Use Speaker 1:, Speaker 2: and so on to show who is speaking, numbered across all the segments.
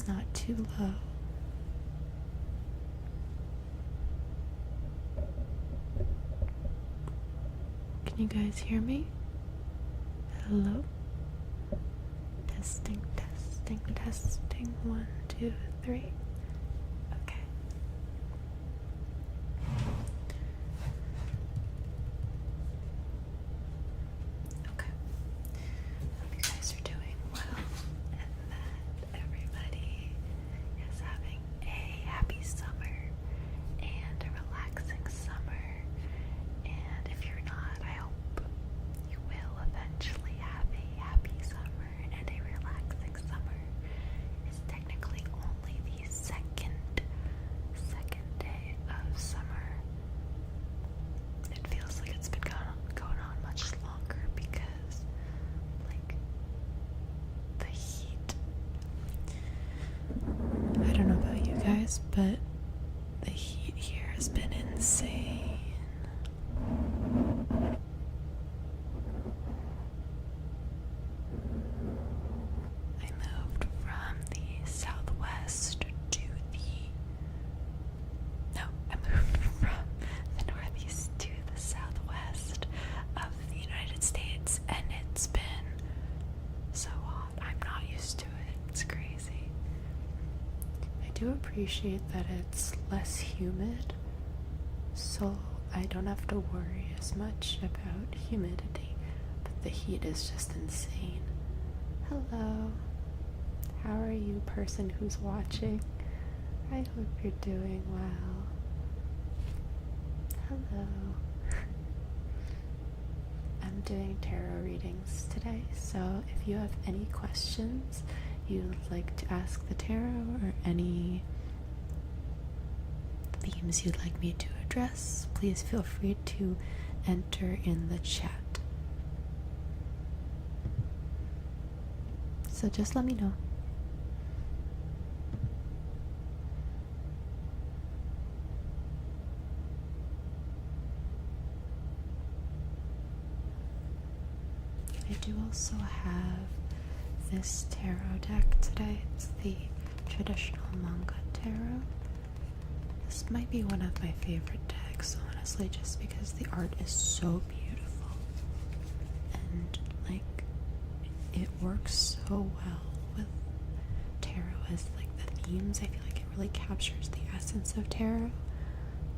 Speaker 1: it's not too low. Can you guys hear me? Hello? Testing, testing, testing. 1, 2, 3. Okay. Okay. Hope you guys are doing well and that everybody is having a happy summer and a relaxing summer. And if you're not, I hope you will eventually have a happy summer and a relaxing summer. It's technically only the second day of summer. It feels like it's been going on much longer because, like, the heat. I don't know about you guys, but the heat here has been insane. I moved from the southwest to I moved from the northeast to the southwest of the United States, and it's been so hot. I'm not used to it. It's crazy. I do appreciate that it's less humid, so I don't have to worry as much about humidity, but the heat is just insane. Hello. How are you, person who's watching? I hope you're doing well. Hello. I'm doing tarot readings today, so if you have any questions you'd like to ask the tarot or any themes you'd like me to address, please feel free to enter in the chat. So just let me know. I do also have this tarot deck today. It's the traditional manga tarot. This might be one of my favorite decks, honestly, just because the art is so beautiful. And, like, it works so well with tarot as, like, the themes. I feel like it really captures the essence of tarot,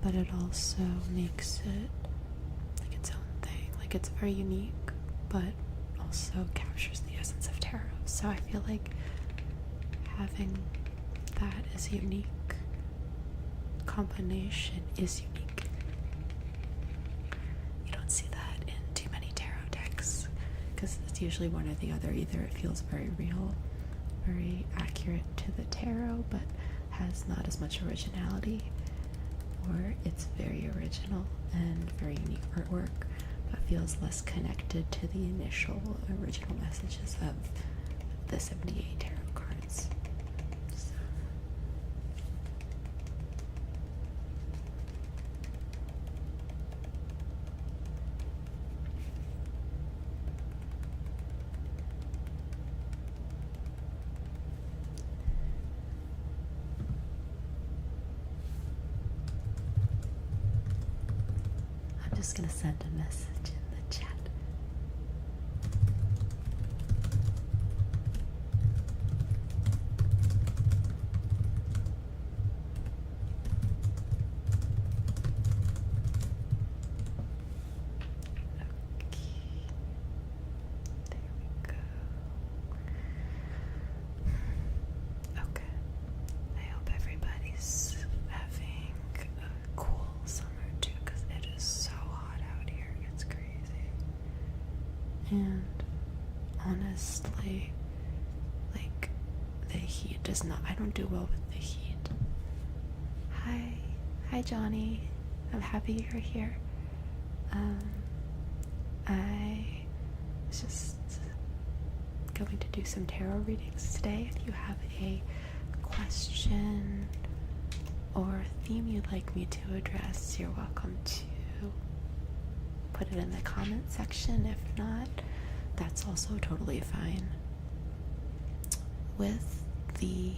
Speaker 1: but it also makes it, like, its own thing. Like, it's very unique, but also captures the essence of tarot. So I feel like having that as a unique combination is unique. You don't see that in too many tarot decks because it's usually one or the other. Either it feels very real, very accurate to the tarot, but has not as much originality, or it's very original and very unique artwork, but feels less connected to the initial original messages of the 78 tarot cards. So. I'm just gonna send a message in the chat. And honestly, like, the heat does not, I don't do well with the heat. Hi Johnny, I'm happy you're here. I was just going to do some tarot readings today. If you have a question or theme you'd like me to address, you're welcome to put it in the comment section. If not, that's also totally fine. With the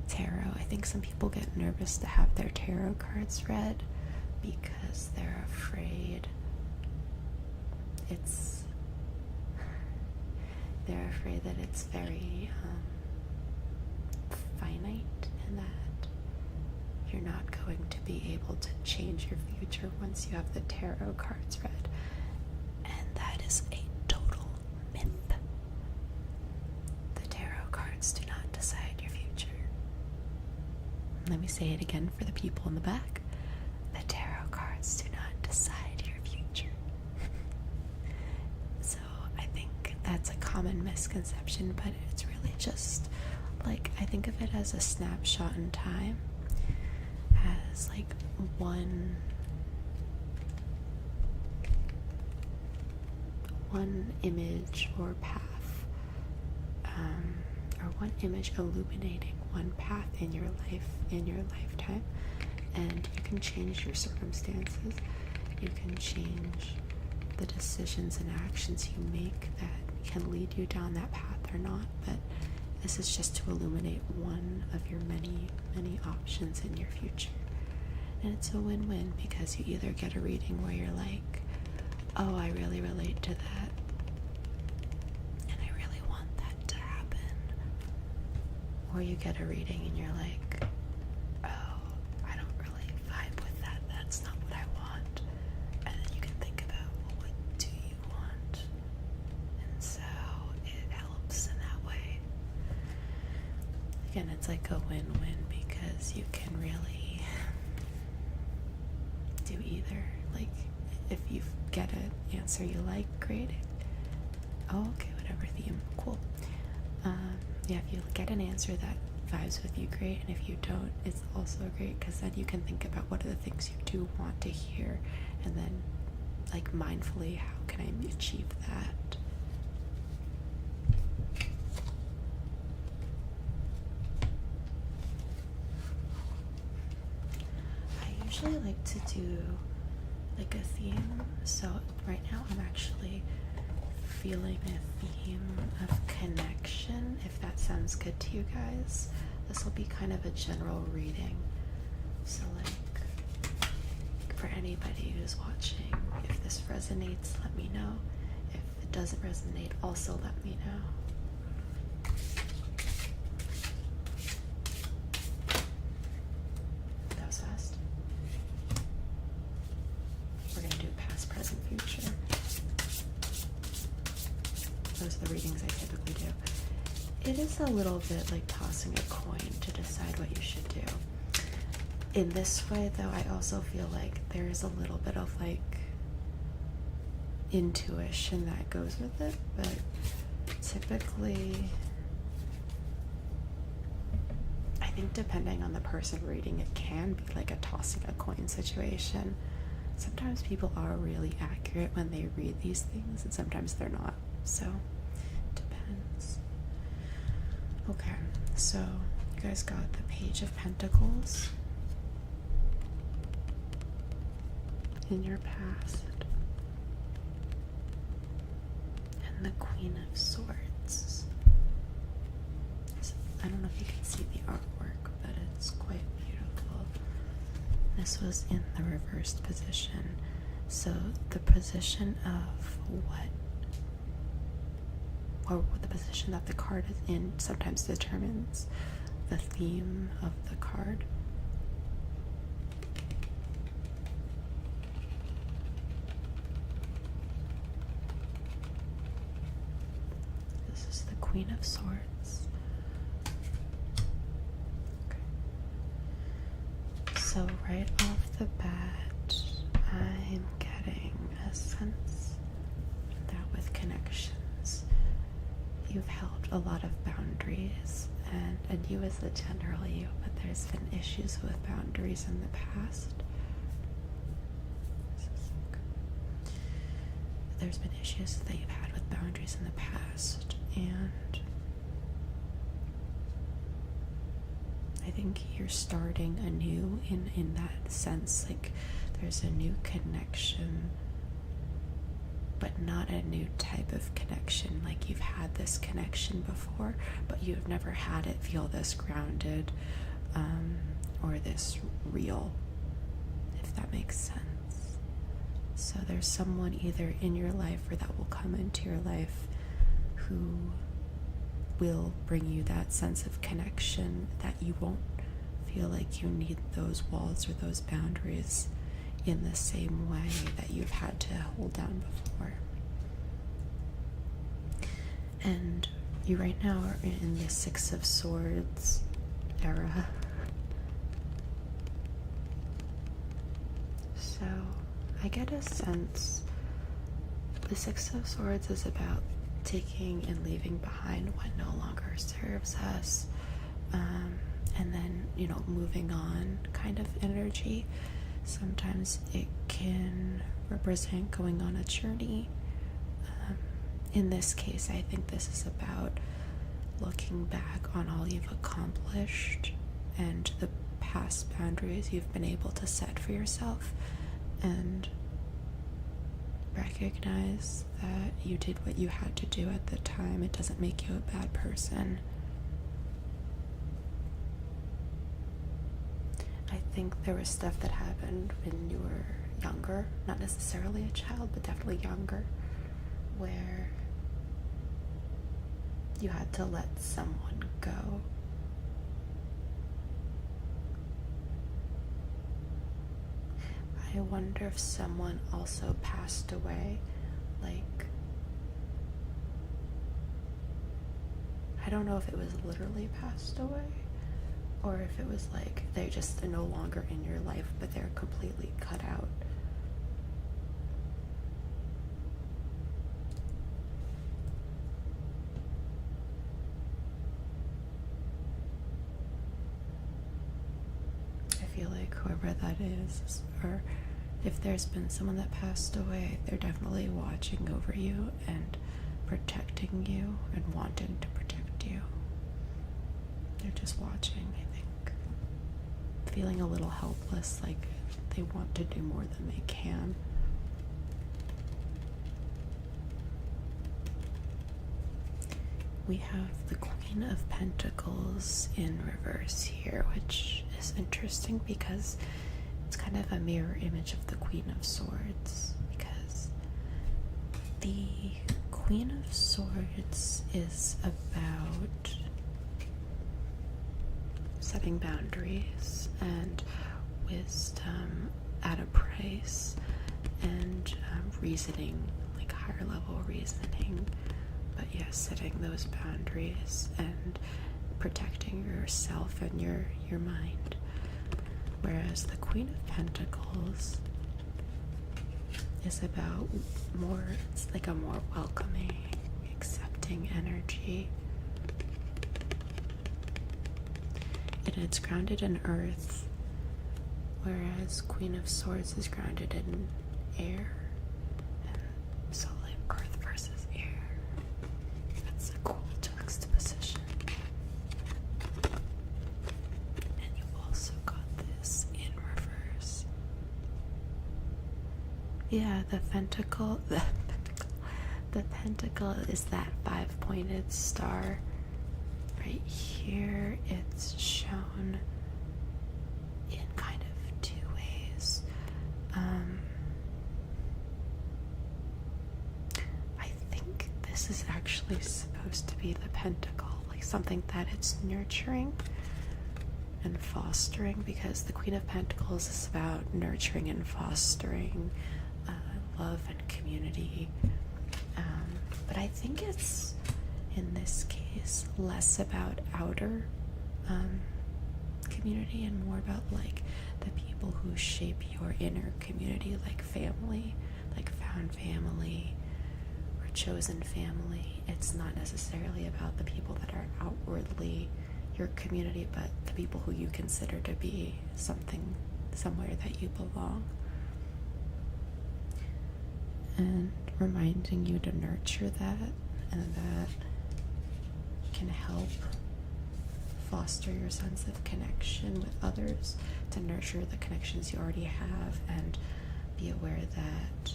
Speaker 1: tarot. I think some people get nervous to have their tarot cards read because they're afraid that it's very finite, and that you're not going to be able to change your future once you have the tarot cards read. And that is a total myth. The tarot cards do not decide your future. Let me say it again for the people in the back. The tarot cards do not decide your future. So I think that's a common misconception, but it's really just like, I think of it as a snapshot in time, as like one image or path, or one image illuminating one path in your life, in your lifetime. And you can change your circumstances, you can change the decisions and actions you make that can lead you down that path or not, but this is just to illuminate one of your many, many options in your future. And it's a win-win, because you either get a reading where you're like, oh, I really relate to that, and I really want that to happen. Or you get a reading and you're like, oh, I don't really vibe with that, that's not what I want. And then you can think about, well, what do you want? And so it helps in that way. Again, it's like a win-win, because you can really do either. Like, if you get an answer you like, great. Oh, okay, whatever theme, cool. Yeah, if you get an answer that vibes with you, great. And if you don't, it's also great, because then you can think about what are the things you do want to hear, and then like mindfully, how can I achieve that? I usually like to do like a theme. So right now I'm actually feeling a theme of connection, if that sounds good to you guys. This will be kind of a general reading. So like, for anybody who's watching, if this resonates, let me know. If it doesn't resonate, also let me know. That was fast. We're going to do past, present, future. Those are the readings I typically do. It is a little bit like tossing a coin to decide what you should do. In this way, though, I also feel like there is a little bit of like intuition that goes with it, but typically I think depending on the person reading, it can be like a tossing a coin situation. Sometimes people are really accurate when they read these things, and sometimes they're not. So, depends. Okay, so you guys got the Page of Pentacles in your past, and the Queen of Swords. So, I don't know if you can see the artwork, but it's quite beautiful. This was in the reversed position. So the position of or the position that the card is in sometimes determines the theme of the card. This is the Queen of Swords. Okay. So right off the bat, I'm getting a sense that with connections, you've held a lot of boundaries, and you as a general you, but there's been issues with boundaries in the past. There's been issues that you've had with boundaries in the past, and I think you're starting anew in that sense. Like, there's a new connection but not a new type of connection. Like you've had this connection before, but you've never had it feel this grounded or this real, if that makes sense. So there's someone either in your life or that will come into your life who will bring you that sense of connection, that you won't feel like you need those walls or those boundaries in the same way that you've had to hold down before. And you right now are in the Six of Swords era. So I get a sense the Six of Swords is about taking and leaving behind what no longer serves us, and then, you know, moving on kind of energy. Sometimes it can represent going on a journey. In this case, I think this is about looking back on all you've accomplished and the past boundaries you've been able to set for yourself, and recognize that you did what you had to do at the time. It doesn't make you a bad person. I think there was stuff that happened when you were younger, not necessarily a child, but definitely younger, where you had to let someone go. I wonder if someone also passed away, like, I don't know if it was literally passed away, or if it was like they're just no longer in your life, but they're completely cut out. I feel like whoever that is, or if there's been someone that passed away, they're definitely watching over you and protecting you and wanting to protect you. They're just watching, I think. Feeling a little helpless, like they want to do more than they can. We have the Queen of Pentacles in reverse here, which is interesting because it's kind of a mirror image of the Queen of Swords, because the Queen of Swords is about setting boundaries and wisdom at a price, and reasoning, like higher level reasoning. But yes, setting those boundaries and protecting yourself and your mind. Whereas the Queen of Pentacles is about more, it's like a more welcoming, accepting energy. And it's grounded in earth, whereas Queen of Swords is grounded in air. And so like earth versus air. That's a cool juxtaposition. And you also got this in reverse. Yeah, the pentacle is that 5-pointed star. Right here, it's shown in kind of two ways. I think this is actually supposed to be the pentacle, like something that it's nurturing and fostering, because the Queen of Pentacles is about nurturing and fostering love and community. But I think it's, in this case, less about outer community and more about like the people who shape your inner community, like family, like found family or chosen family. It's not necessarily about the people that are outwardly your community, but the people who you consider to be somewhere that you belong. And reminding you to nurture that, and that can help foster your sense of connection with others, to nurture the connections you already have, and be aware that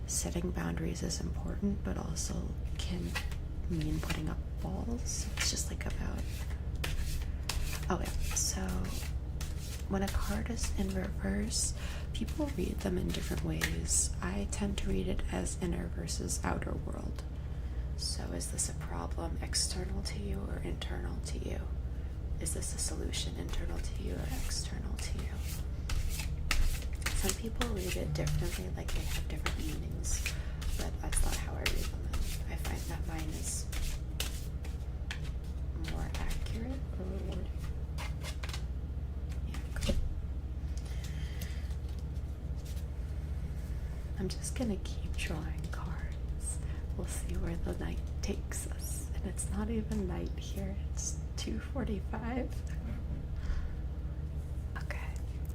Speaker 1: setting boundaries is important, but also can mean putting up walls. It's just like about, oh yeah, so when a card is in reverse, people read them in different ways. I tend to read it as inner versus outer world. So is this a problem external to you or internal to you? Is this a solution internal to you or external to you? Some people read it differently, like they have different meanings, but that's not how I read them. And I find that mine is more accurate or rewarding. I'm just gonna keep drawing cards. We'll see where the night takes us. And it's not even night here, it's 2:45. Okay,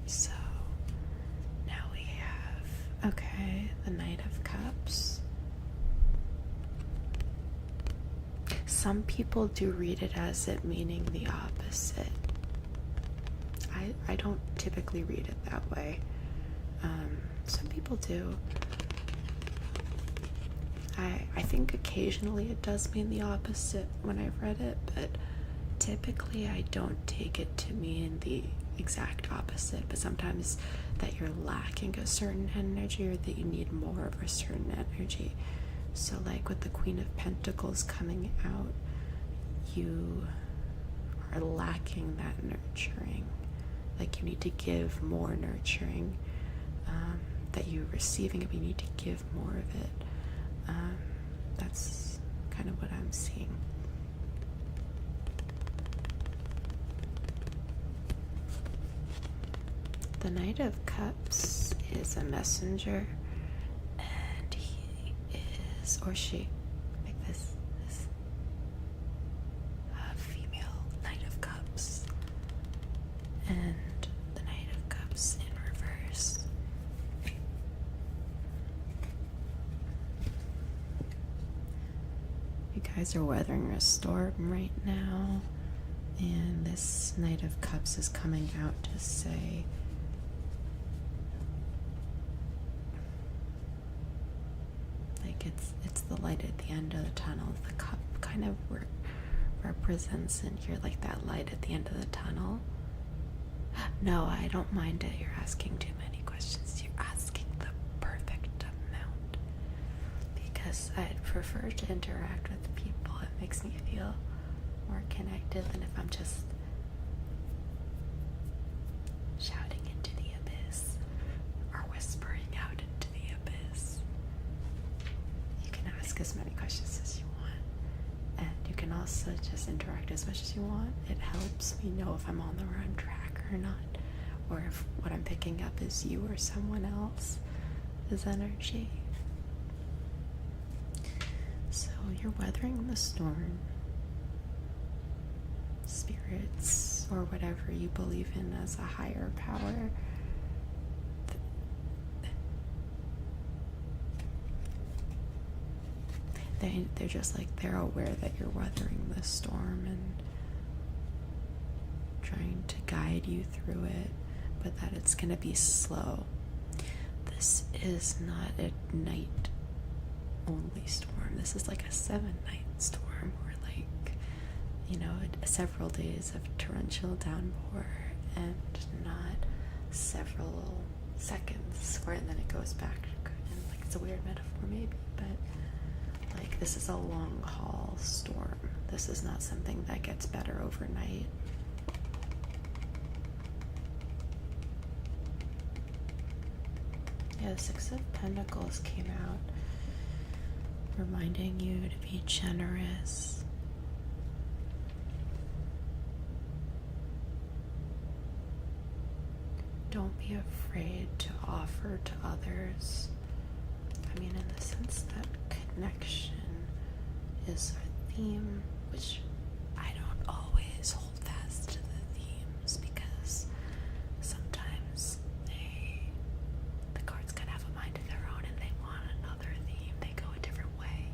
Speaker 1: so now we have, okay, the Knight of Cups. Some people do read it as it meaning the opposite. I don't typically read it that way. Some people do. I think occasionally it does mean the opposite when I've read it, but typically I don't take it to mean the exact opposite, but sometimes that you're lacking a certain energy or that you need more of a certain energy. So like with the Queen of Pentacles coming out, you are lacking that nurturing. Like you need to give more nurturing. That you're receiving it, but you need to give more of it. That's kind of what I'm seeing. The Knight of Cups is a messenger, and he is, or she, like this female Knight of Cups, and the Knight of Cups in reverse. You guys are weathering a storm right now, and this Knight of Cups is coming out to say, like it's the light at the end of the tunnel. The cup kind of represents in here like that light at the end of the tunnel. No, I don't mind it. You're asking too many questions. You're asking the perfect amount. Because I'd prefer to interact with people. It makes me feel more connected than if I'm just shouting into the abyss or whispering out into the abyss. You can ask as many questions as you want, and you can also just interact as much as you want. It helps me know if I'm on the wrong track or not, or if what I'm picking up is you or someone else's energy. So you're weathering the storm. Spirits, or whatever you believe in as a higher power, they're just like, they're aware that you're weathering the storm and trying to guide you through it, but that it's going to be slow. This is not a night only storm. This is like a 7-night storm, or like, you know, several days of torrential downpour, and not several seconds where then it goes back. And like, it's a weird metaphor maybe, but like, this is a long haul storm. This is not something that gets better overnight. Yeah, the Six of Pentacles came out, reminding you to be generous. Don't be afraid to offer to others. I mean, in the sense that connection is our theme, which I don't always hold fast to the themes, because sometimes the cards can have a mind of their own and they want another theme. They go a different way.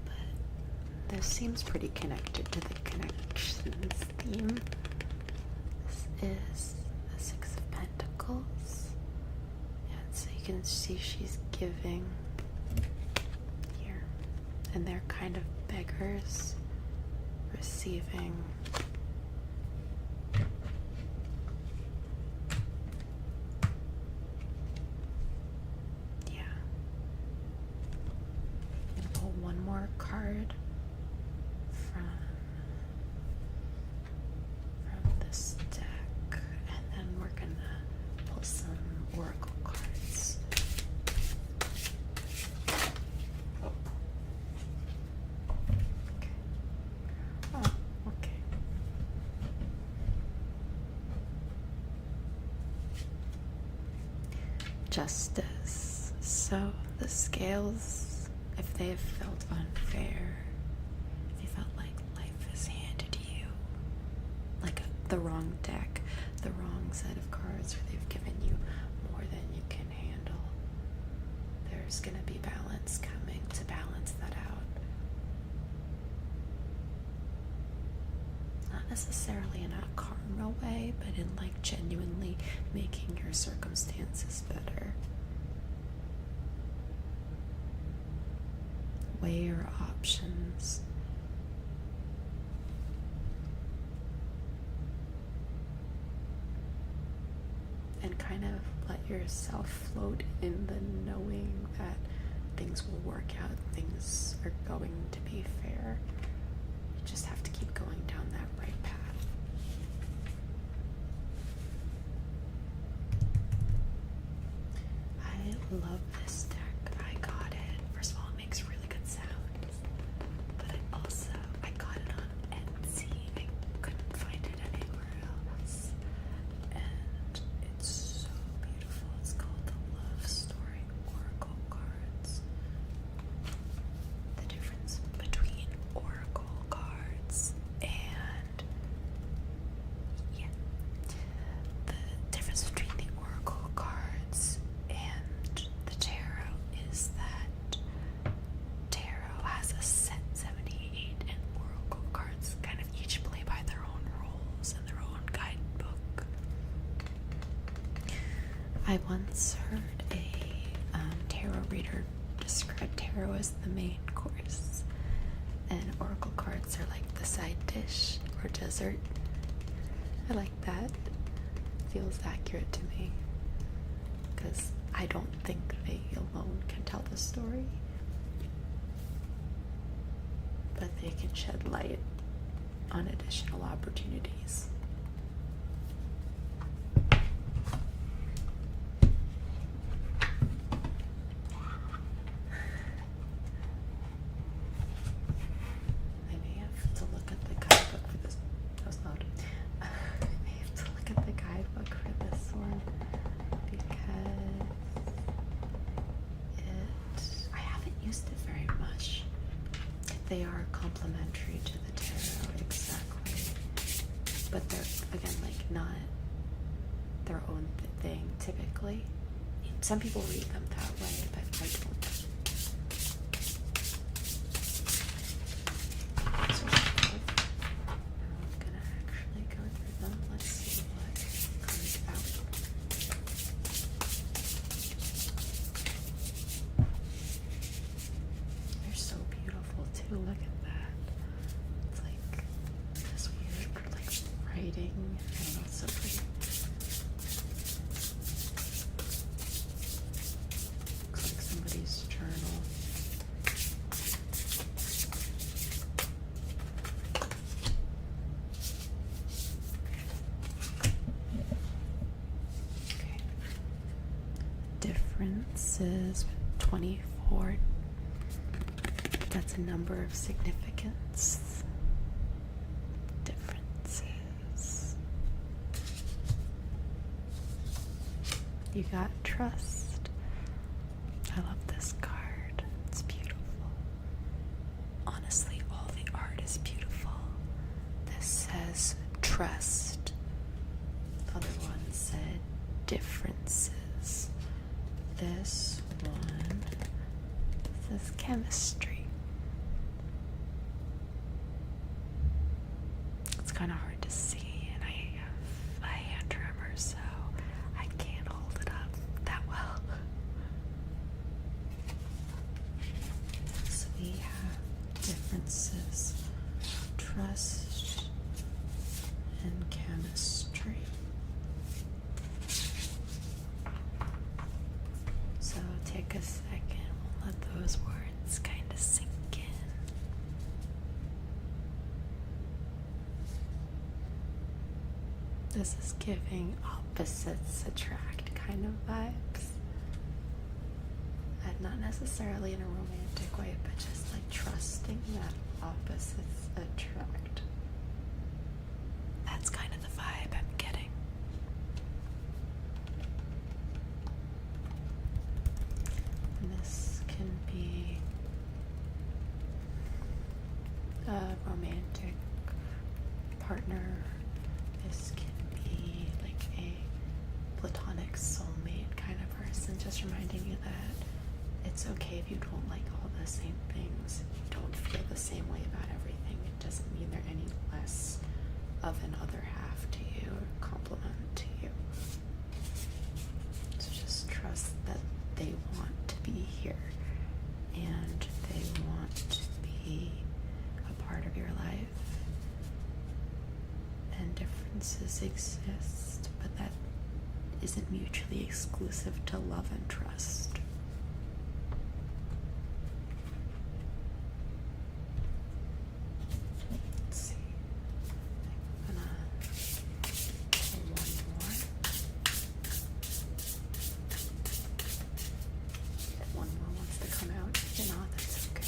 Speaker 1: But this seems pretty connected to the connections theme. This is the Six of Pentacles. And so you You can see she's giving here, and they're kind of beggars receiving. Yeah. I'm gonna pull one more card from this deck, and then we're gonna pull some oracle cards. Okay. Oh, okay. Justice. So the scales, if they have felt unfair, if you felt like life has handed you like the wrong deck, the wrong set of cards, or they've given you more than you can handle, there's going to be balance coming to balance that out. Not necessarily in a karma way, but in like genuinely making your circumstances better. Weigh your options. And kind of let yourself float in the knowing that things will work out, things are going to be fair. You just have to keep going down that right path. I love this deck. I got it. First of all, it makes really good sounds. But I got it on Etsy. I couldn't find it anywhere else. And it's so beautiful. It's called the Love Story Oracle Cards. The difference between Oracle cards and the difference between the Oracle cards and the tarot is that tarot has a set 78 and Oracle cards kind of each play by their own rules and their own guidebook. I once heard a tarot reader describe tarot as the main course, and Oracle cards are like the side dish or dessert. I like that. Feels accurate to me, because I don't think they alone can tell the story, but they can shed light on additional opportunities. I may have to look at the guidebook for this. That was loud. I may have to look at the guidebook for this one, because I haven't used it very much. They are complementary to the tarot, exactly. But they're, again, like not their own thing typically. Some people read them that way, but I don't. So I'm gonna actually go through them. Let's see what comes out. They're so beautiful too. Look at that. It's like this weird like writing. I don't know, it's so pretty. Looks like somebody's journal. Okay. Differences 24. That's a number of significance. Differences. You got trust. I love this card. It's beautiful. Honestly, all the art is beautiful. This says trust. The other one said differences. This one says chemistry. It's kind of hard to see, and I have a hand tremor, so I can't hold it up that well. trust and chemistry. So take a second, we'll let those words kind of sink in. This is giving opposites attract kind of vibes. And not necessarily in a romantic way, but just like trusting that opposites attract. That's kind of the vibe I'm getting. And this can be a romantic partner. This can be like a platonic soulmate kind of person, just reminding you that it's okay if you don't like all the same things, you don't feel the same way about everything. It doesn't mean they're any less of an other half to you or complement to you. So just trust that they want to be here and they want to be a part of your life. And differences exist, but that isn't mutually exclusive to love and trust. Let's see. I'm gonna pull one more. If one more wants to come out, if not, that's okay. I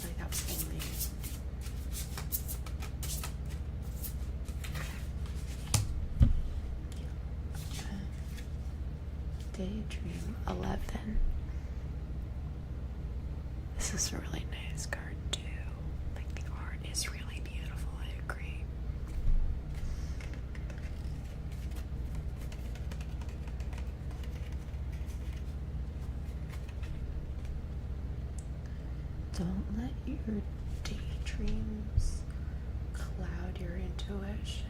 Speaker 1: feel like that was only Daydream 11. This is a really nice card too. Like the art is really beautiful, I agree. Don't let your daydreams cloud your intuition.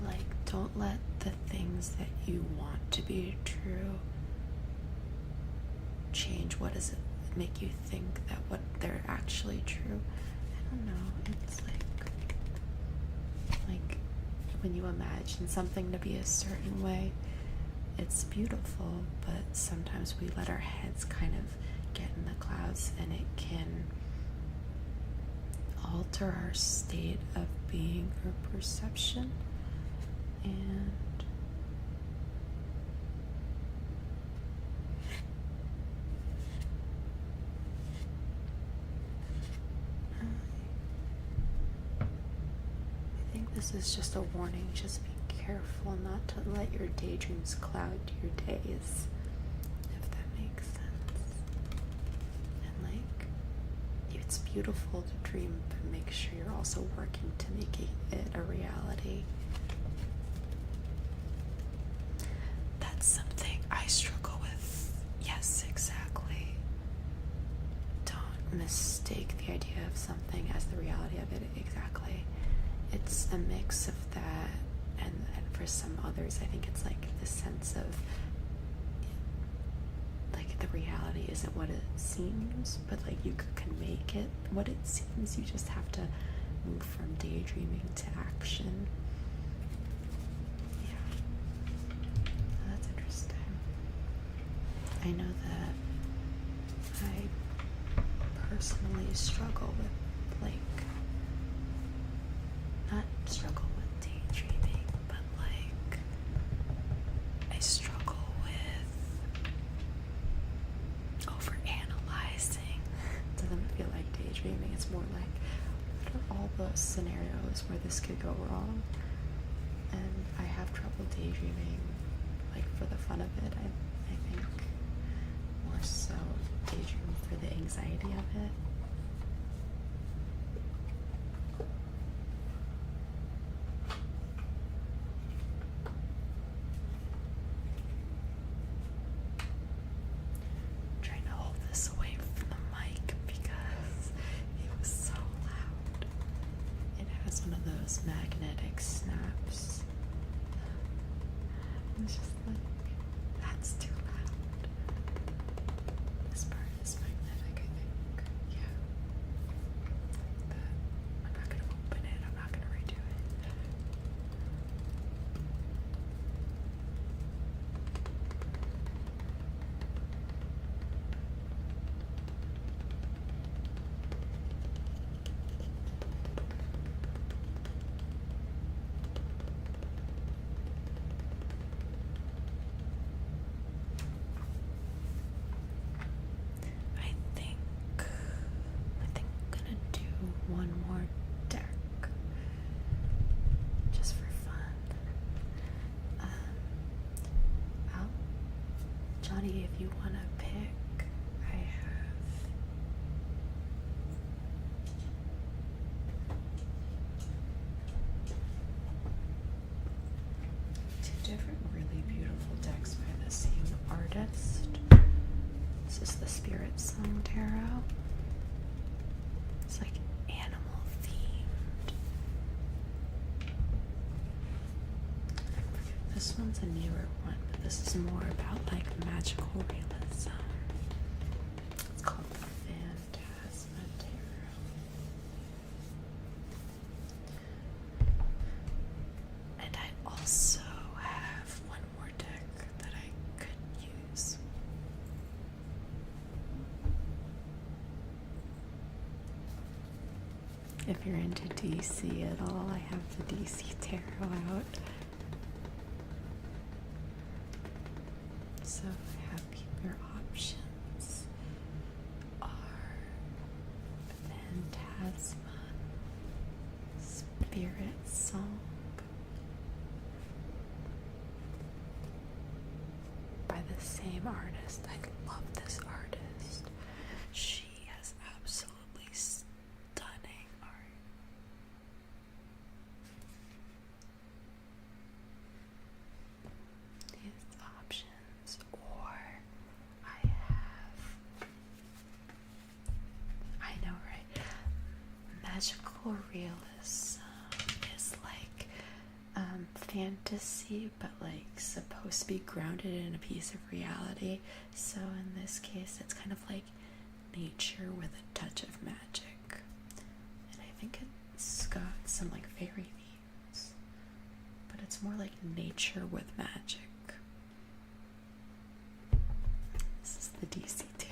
Speaker 1: Like, don't let the things that you want to be true change what does it make you think that what they're actually true. I don't know, it's like when you imagine something to be a certain way, it's beautiful, but sometimes we let our heads kind of get in the clouds and it can alter our state of being or perception. And I think this is just a warning. Just be careful not to let your daydreams cloud your days, if that makes sense. And like, it's beautiful to dream, but make sure you're also working to make it a reality. Something I struggle with. Yes, exactly. Don't mistake the idea of something as the reality of it. Exactly. It's a mix of that, and for some others, I think it's like the sense of like the reality isn't what it seems, but like you can make it what it seems. You just have to move from daydreaming to action. I know that I personally struggle with, like, not struggle with daydreaming, but like, I struggle with overanalyzing. It doesn't feel like daydreaming, it's more like, what are all the scenarios where this could go wrong? And I have trouble daydreaming, like, for the fun of it. I think more so daydream for the anxiety of it. I'm trying to hold this away from the mic because it was so loud. It has one of those magnetic snaps. It's just like, that's too loud. you want to pick, I have two different really beautiful decks by the same artist. This is the Spirit Song Tarot. It's like animal themed. This one's a newer one, but this is more about like magical realism. It's called the Phantasma Tarot. And I also have one more deck that I could use. If you're into DC at all, I have the DC Tarot out. So your options are Phantasma, Spirit Song by the same artist. I love this artist. She has absolutely stunning art. These options, or I know, right? Magical realism is like fantasy, but like supposed to be grounded in a piece of reality. So in this case, it's kind of like nature with a touch of magic. And I think it's got some like fairy themes, but it's more like nature with magic. This is the DC Tarot.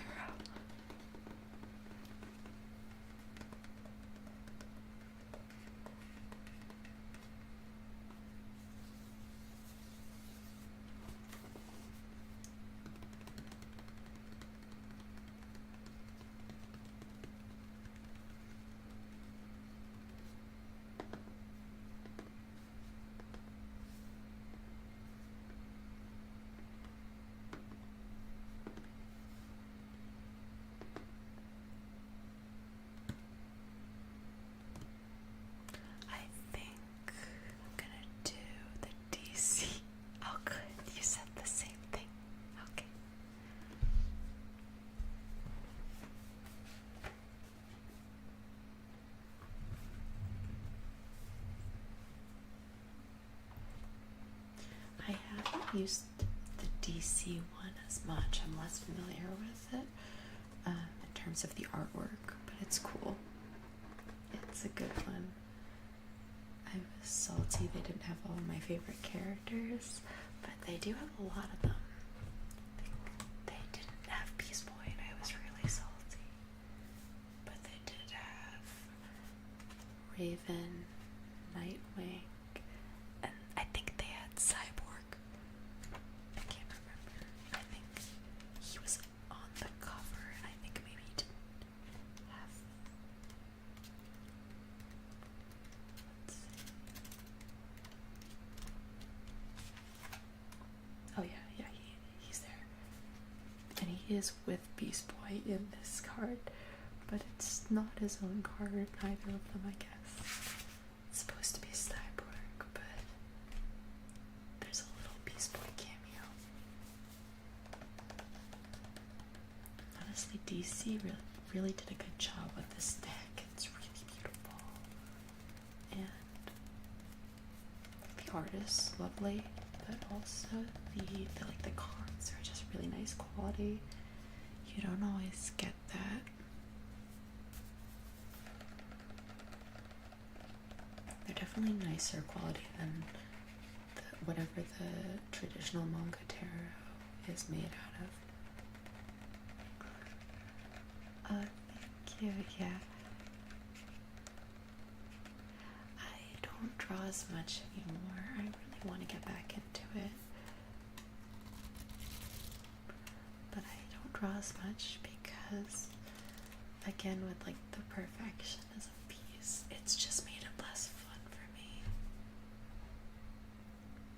Speaker 1: I haven't used the DC one as much. I'm less familiar with it in terms of the artwork, but it's cool. It's a good one. I was salty they didn't have all of my favorite characters, but they do have a lot of them. They didn't have Beast Boy, and I was really salty. But they did have Raven, Nightwing, and I think they had Cyborg. I can't remember. I think he was on the cover, and I think maybe he didn't have. Let's see. Oh yeah, he's there. And he is with Beast Boy in this card, but it's not his own card, neither of them, I guess. It's supposed to be Cyborg, but there's a little Beast Boy cameo. Honestly, DC really did a good job with this deck. It's really beautiful. And the art is lovely, but also the cards are just really nice quality. You don't always get that. They're definitely nicer quality than whatever the traditional manga tarot is made out of. Thank you, yeah. I don't draw as much anymore. I really want to get back into it. But I don't draw as much because, again, with like the perfectionism piece, it's just made it less fun for me.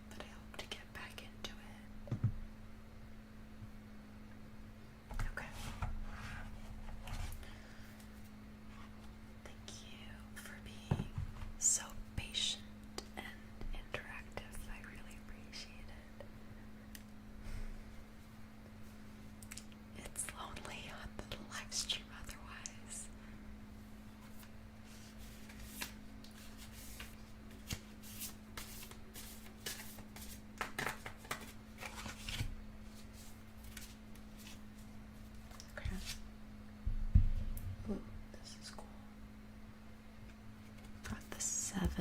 Speaker 1: But I hope to get back into it.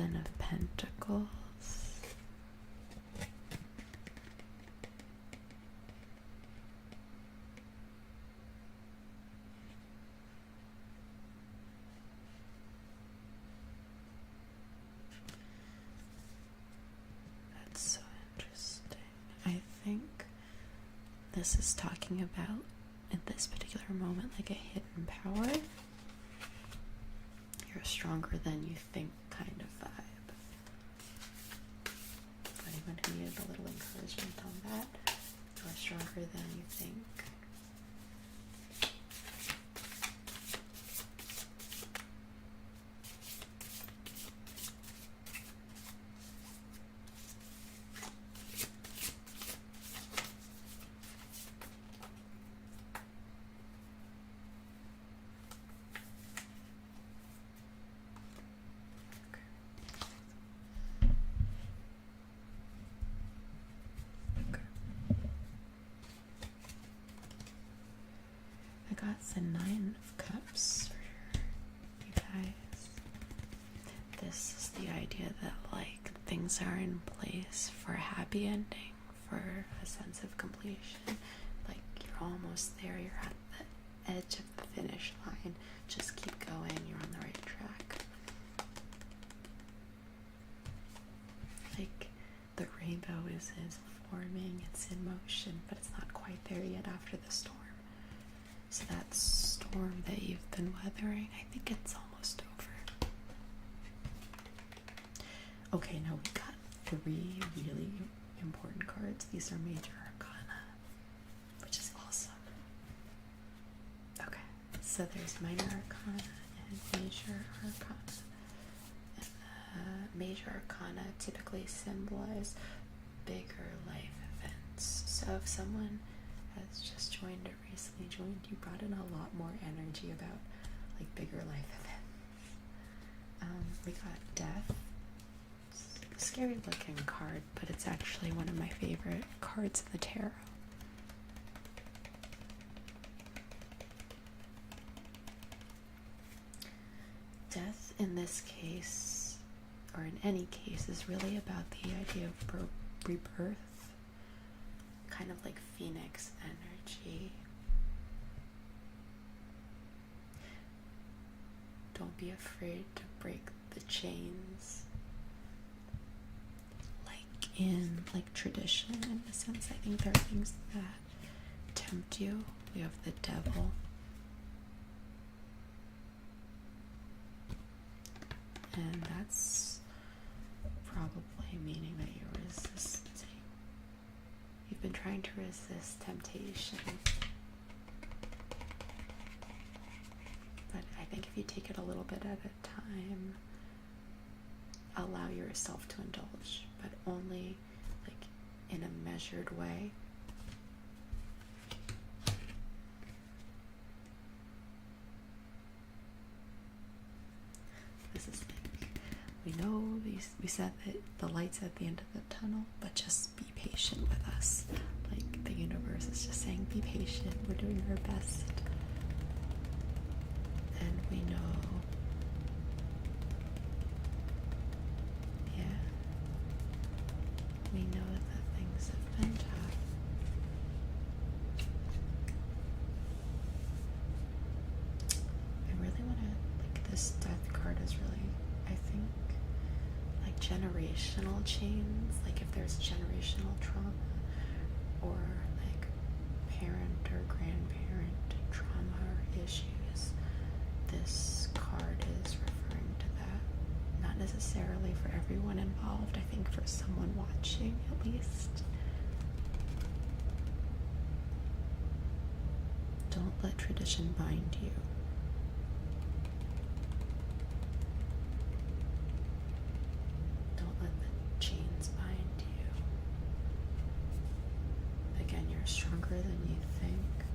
Speaker 1: Seven of Pentacles. That's so interesting. I think this is talking about, in this particular moment, like a hidden power. You're stronger than you think kind of vibe. For anyone who needed a little encouragement on that, you're stronger than you think. I got the Nine of Cups for you guys. This is the idea that like things are in place for a happy ending, for a sense of completion. Like you're almost there, you're at the edge of the finish line. Just keep going, you're on the right track. Like the rainbow is forming, it's in motion, but it's not quite there yet after the storm. So that storm that you've been weathering, I think it's almost over. Okay, now we got three really important cards. These are major arcana, which is awesome. Okay, so there's minor arcana and major arcana. And major arcana typically symbolize bigger life events. So if someone has just joined or recently joined, you brought in a lot more energy about like bigger life events. We got Death. It's a scary looking card, but it's actually one of my favorite cards in the tarot. Death in this case, or in any case, is really about the idea of rebirth. Kind of like phoenix energy. Don't be afraid to break the chains. Like in like tradition, in a sense, I think there are things that tempt you. We have the devil. And that's probably meaning that you're resisting. You've been trying to resist temptation. But I think if you take it a little bit at a time, allow yourself to indulge, but only like in a measured way. This is like, we know we said that the light's at the end of the tunnel, but just be patient with us. Like the universe is just saying, be patient, we're doing our best. And we know, yeah, we know that things have been tough. I really want to, like this Death card is really, I think, like generational chains, like if there's generational trauma or like parent or grandparent trauma or issues, this card is referring to that. Not necessarily for everyone involved, I think for someone watching at least. Don't let tradition bind you. Don't let the chains bind you. Again, you're stronger than you think.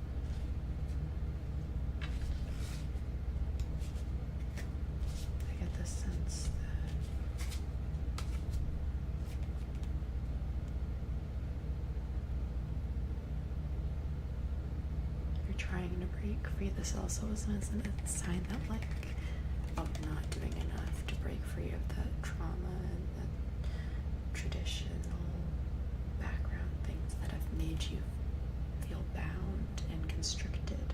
Speaker 1: I get the sense that you're trying to break free. This also isn't a sign that like, oh, not doing enough to break free of that trauma and the traditional background things that have made you feel bound and constricted.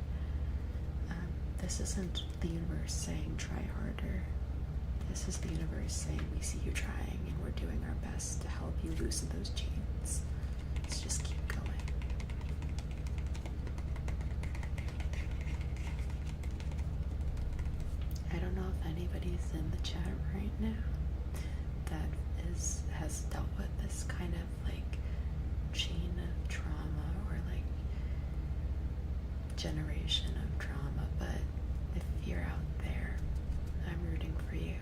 Speaker 1: This isn't the universe saying try harder. This is the universe saying we see you trying and we're doing our best to help you loosen those chains. Let's just keep going. I don't know if anybody's in the chat right now that has dealt with this kind of like chain of trauma or like generation of trauma, but if you're out there, I'm rooting for you.